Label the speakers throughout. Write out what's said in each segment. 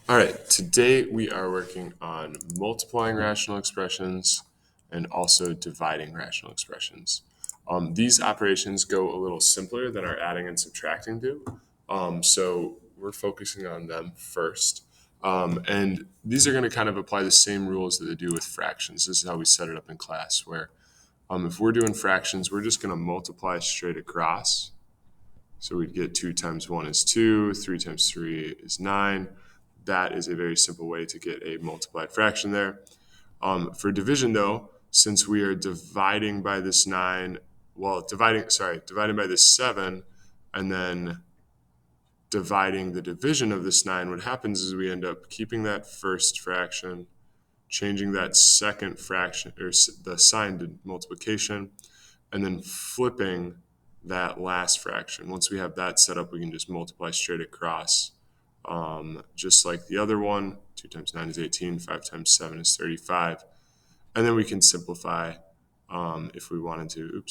Speaker 1: All right, today we are working on multiplying rational expressions and also dividing rational expressions. These operations go a little simpler than our adding and subtracting do. So we're focusing on them first. And these are going to kind of apply the same rules that they do with fractions. This is how we set it up in class, where if we're doing fractions, we're just going to multiply straight across. So we'd get 2 times 1 is 2, 3 times 3 is 9. That is a very simple way to get a multiplied fraction there. For division, though, since we are dividing by this 9, dividing by this 7, and then dividing the division of this 9, what happens is we end up keeping that first fraction, changing that second fraction, or the sign to multiplication, and then flipping that last fraction. Once we have that set up, we can just multiply straight across, just like the other one. 2 times 9 is 18, 5 times 7 is 35. And then we can simplify if we wanted to.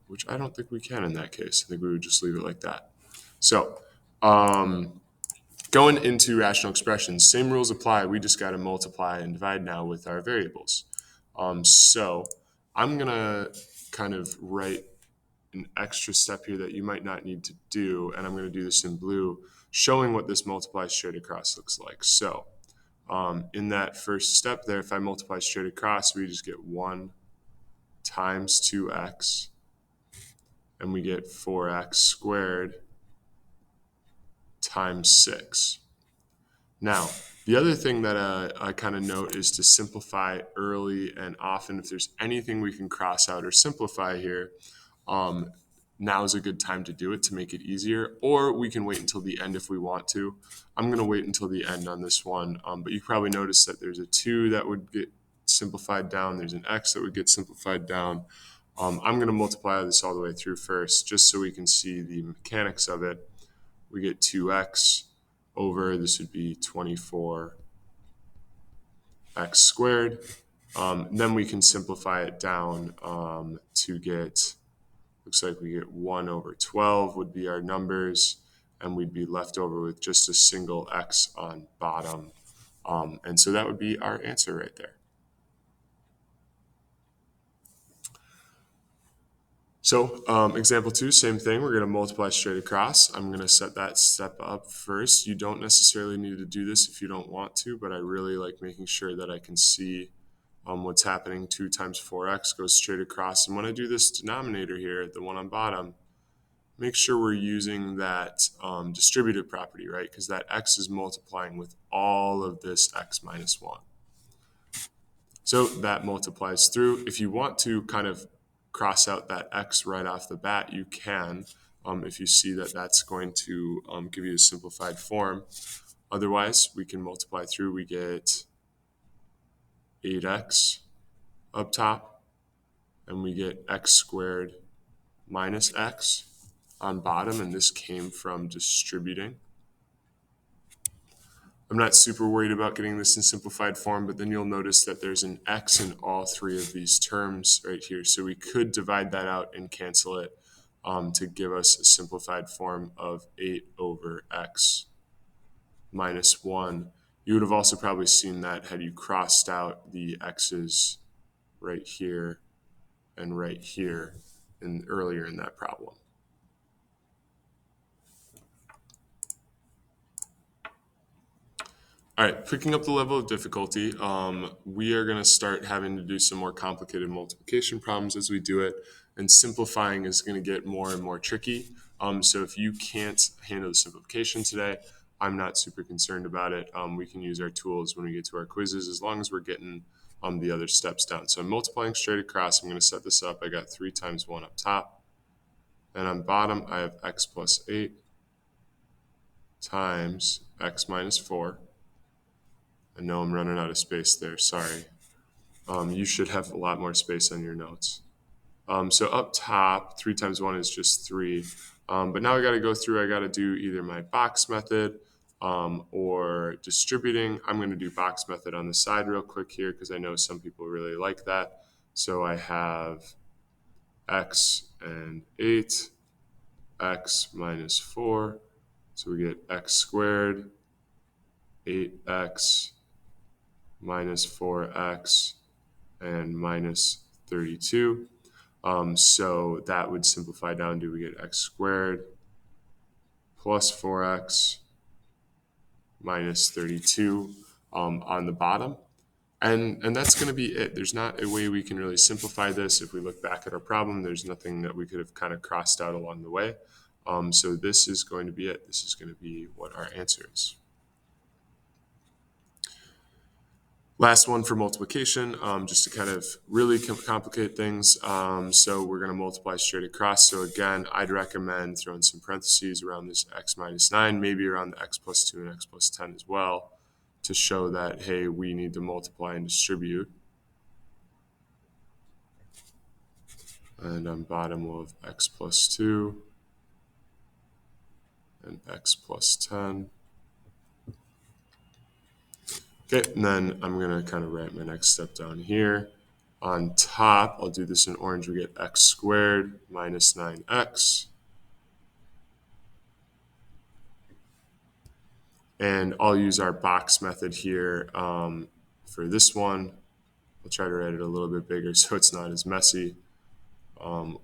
Speaker 1: Which I don't think we can in that case. I think we would just leave it like that. So going into rational expressions, same rules apply. We just got to multiply and divide now with our variables. So I'm going to kind of write an extra step here that you might not need to do, and I'm going to do this in blue, showing what this multiply straight across looks like. So in that first step there, if I multiply straight across, we just get 1 times 2x, and we get 4x squared times 6. Now, the other thing that I kind of note is to simplify early and often. If there's anything we can cross out or simplify here, now is a good time to do it to make it easier, or we can wait until the end if we want to. I'm going to wait until the end on this one, but you probably notice that there's a 2 that would get simplified down. There's an x that would get simplified down. I'm going to multiply this all the way through first, just so we can see the mechanics of it. We get 2x over, this would be 24x squared. Then we can simplify it down to get, looks like we get 1 over 12 would be our numbers, and we'd be left over with just a single x on bottom. And so that would be our answer right there. So example 2, same thing. We're going to multiply straight across. I'm going to set that step up first. You don't necessarily need to do this if you don't want to, but I really like making sure that I can see what's happening. 2 times 4x goes straight across. And when I do this denominator here, the one on bottom, make sure we're using that distributive property, right? Because that x is multiplying with all of this x minus 1. So that multiplies through. If you want to kind of cross out that x right off the bat, you can, if you see that that's going to give you a simplified form. Otherwise, we can multiply through. We get 8x up top, and we get x squared minus x on bottom, and this came from distributing. I'm not super worried about getting this in simplified form, but then you'll notice that there's an x in all 3 of these terms right here. So we could divide that out and cancel it to give us a simplified form of 8 over x minus 1. You would have also probably seen that had you crossed out the x's right here and right here earlier in that problem. All right, picking up the level of difficulty, we are going to start having to do some more complicated multiplication problems as we do it, and simplifying is going to get more and more tricky. So if you can't handle the simplification today, I'm not super concerned about it. We can use our tools when we get to our quizzes, as long as we're getting the other steps down. So I'm multiplying straight across. I'm going to set this up. I got 3 times 1 up top, and on bottom I have x plus 8 times x minus 4. I know I'm running out of space there, sorry. You should have a lot more space on your notes. So up top, 3 times 1 is just 3. But now I got to go through, I got to do either my box method or distributing. I'm going to do box method on the side real quick here because I know some people really like that. So I have x and 8, x minus 4, So we get x squared, 8x minus 4x, and minus 32. So that would simplify down to we get x squared plus 4x minus 32 on the bottom. And that's going to be it. There's not a way we can really simplify this. If we look back at our problem, there's nothing that we could have kind of crossed out along the way. So this is going to be it. This is going to be what our answer is. Last one for multiplication, just to kind of really complicate things. So we're going to multiply straight across. So again, I'd recommend throwing some parentheses around this x minus 9, maybe around the x plus 2 and x plus 10 as well, to show that, hey, we need to multiply and distribute. And on bottom we'll have x plus 2 and x plus 10. Okay, and then I'm going to kind of write my next step down here. On top, I'll do this in orange. We get x squared minus 9x. And I'll use our box method here for this one. I'll try to write it a little bit bigger so it's not as messy.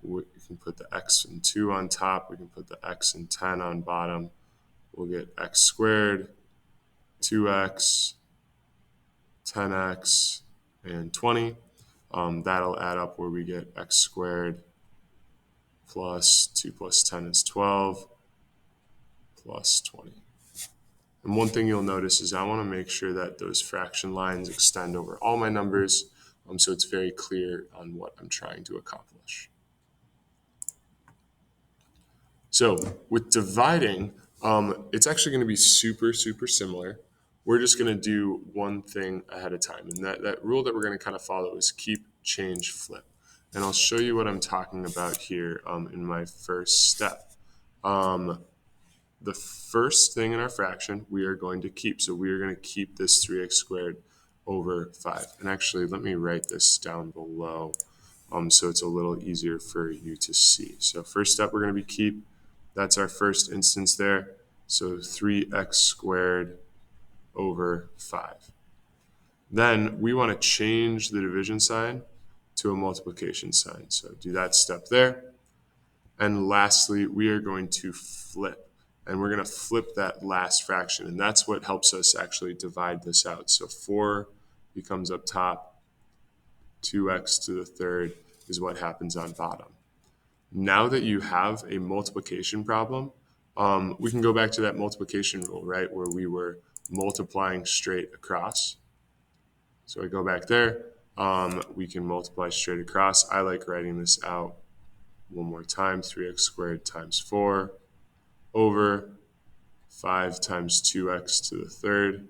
Speaker 1: We can put the x and 2 on top. We can put the x and 10 on bottom. We'll get x squared, 2x, 10x, and 20. That'll add up where we get x squared plus 2 plus 10 is 12 plus 20. And one thing you'll notice is I want to make sure that those fraction lines extend over all my numbers, so it's very clear on what I'm trying to accomplish. So with dividing, it's actually going to be super, super similar. We're just going to do one thing ahead of time. And that rule that we're going to kind of follow is keep, change, flip. And I'll show you what I'm talking about here in my first step. The first thing in our fraction we are going to keep. So we are going to keep this 3x squared over 5. And actually, let me write this down below so it's a little easier for you to see. So first step, we're going to be keep. That's our first instance there. So 3x squared over 5. Then we want to change the division sign to a multiplication sign. So do that step there. And lastly, we are going to flip. And we're going to flip that last fraction. And that's what helps us actually divide this out. So 4 becomes up top. 2x to the third is what happens on bottom. Now that you have a multiplication problem, we can go back to that multiplication rule, right, where we were multiplying straight across. So I go back there. We can multiply straight across. I like writing this out one more time. 3x squared times 4 over 5 times 2x to the third.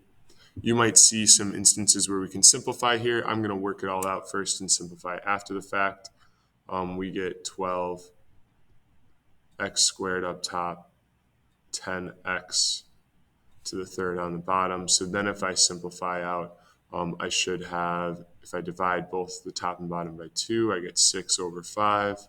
Speaker 1: You might see some instances where we can simplify here. I'm going to work it all out first and simplify after the fact. We get 12x squared up top, 10x to the third on the bottom. So then if I simplify out, I should have, if I divide both the top and bottom by 2, I get 6 over 5.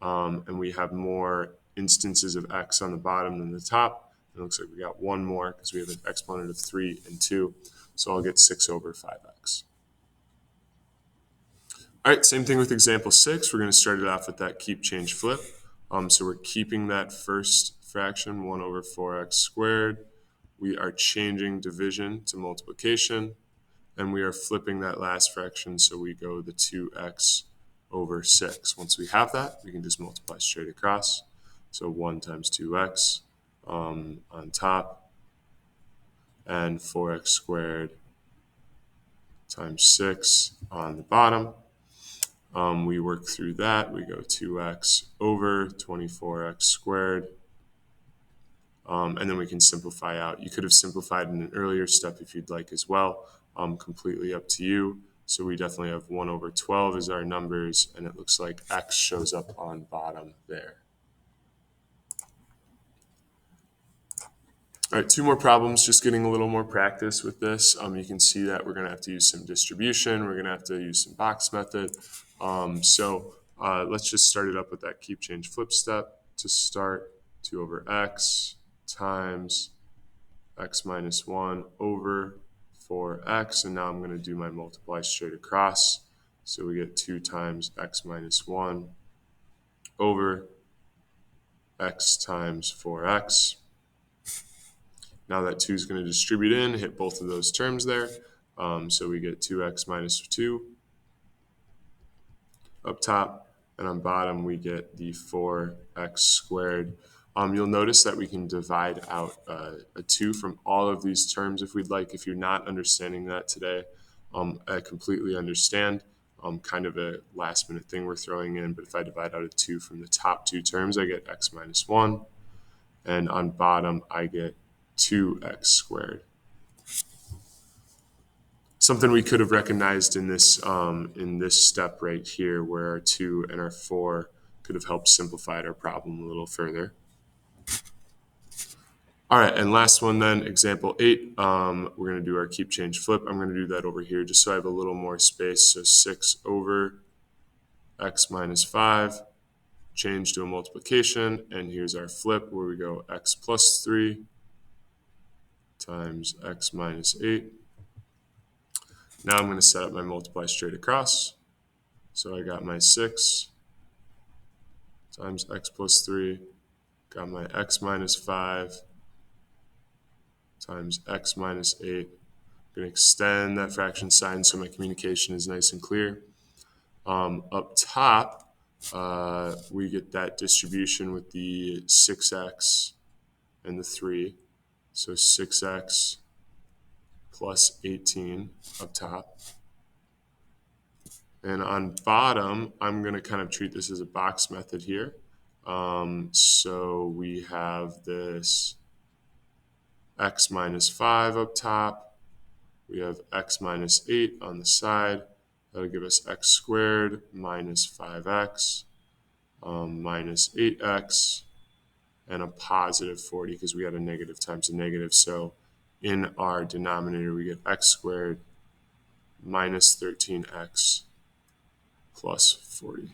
Speaker 1: And we have more instances of x on the bottom than the top. It looks like we got one more because we have an exponent of 3 and 2. So I'll get 6 over 5x. All right, same thing with example 6. We're going to start it off with that keep, change, flip. So we're keeping that first fraction, 1 over 4x squared. We are changing division to multiplication. And we are flipping that last fraction, so we go the 2x over 6. Once we have that, we can just multiply straight across. So 1 times 2x on top, and 4x squared times 6 on the bottom. We work through that. We go 2x over 24x squared. And then we can simplify out. You could have simplified in an earlier step if you'd like as well. Completely up to you. So we definitely have 1 over 12 as our numbers, and it looks like x shows up on bottom there. All right, 2 more problems, just getting a little more practice with this. You can see that we're going to have to use some distribution. We're going to have to use some box method. So let's just start it up with that keep, change, flip step. To start, 2 over x, times x minus 1 over 4x, and now I'm going to do my multiply straight across. So we get 2 times x minus 1 over x times 4x. Now that 2 is going to distribute in, hit both of those terms there. So we get 2x minus 2 up top, and on bottom we get the 4x squared. You'll notice that we can divide out a 2 from all of these terms if we'd like. If you're not understanding that today, I completely understand. Kind of a last minute thing we're throwing in, but if I divide out a 2 from the top two terms, I get x minus 1, and on bottom I get 2x squared. Something we could have recognized in this step right here, where our 2 and our 4 could have helped simplify our problem a little further. All right, and last one then, example 8. We're going to do our keep, change, flip. I'm going to do that over here just so I have a little more space. So 6 over x minus 5, change to a multiplication, and here's our flip where we go x plus 3 times x minus 8. Now I'm going to set up my multiply straight across. So I got my 6 times x plus 3, got my x minus 5 times x minus 8. I'm going to extend that fraction sign so my communication is nice and clear. Up top, we get that distribution with the 6x and the 3. So 6x plus 18 up top. And on bottom, I'm going to kind of treat this as a box method here. So we have this x minus 5 up top. We have x minus 8 on the side. That'll give us x squared minus 5x minus 8x, and a positive 40 because we had a negative times a negative. So in our denominator, we get x squared minus 13x plus 40.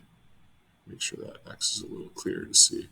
Speaker 1: Make sure that x is a little clearer to see.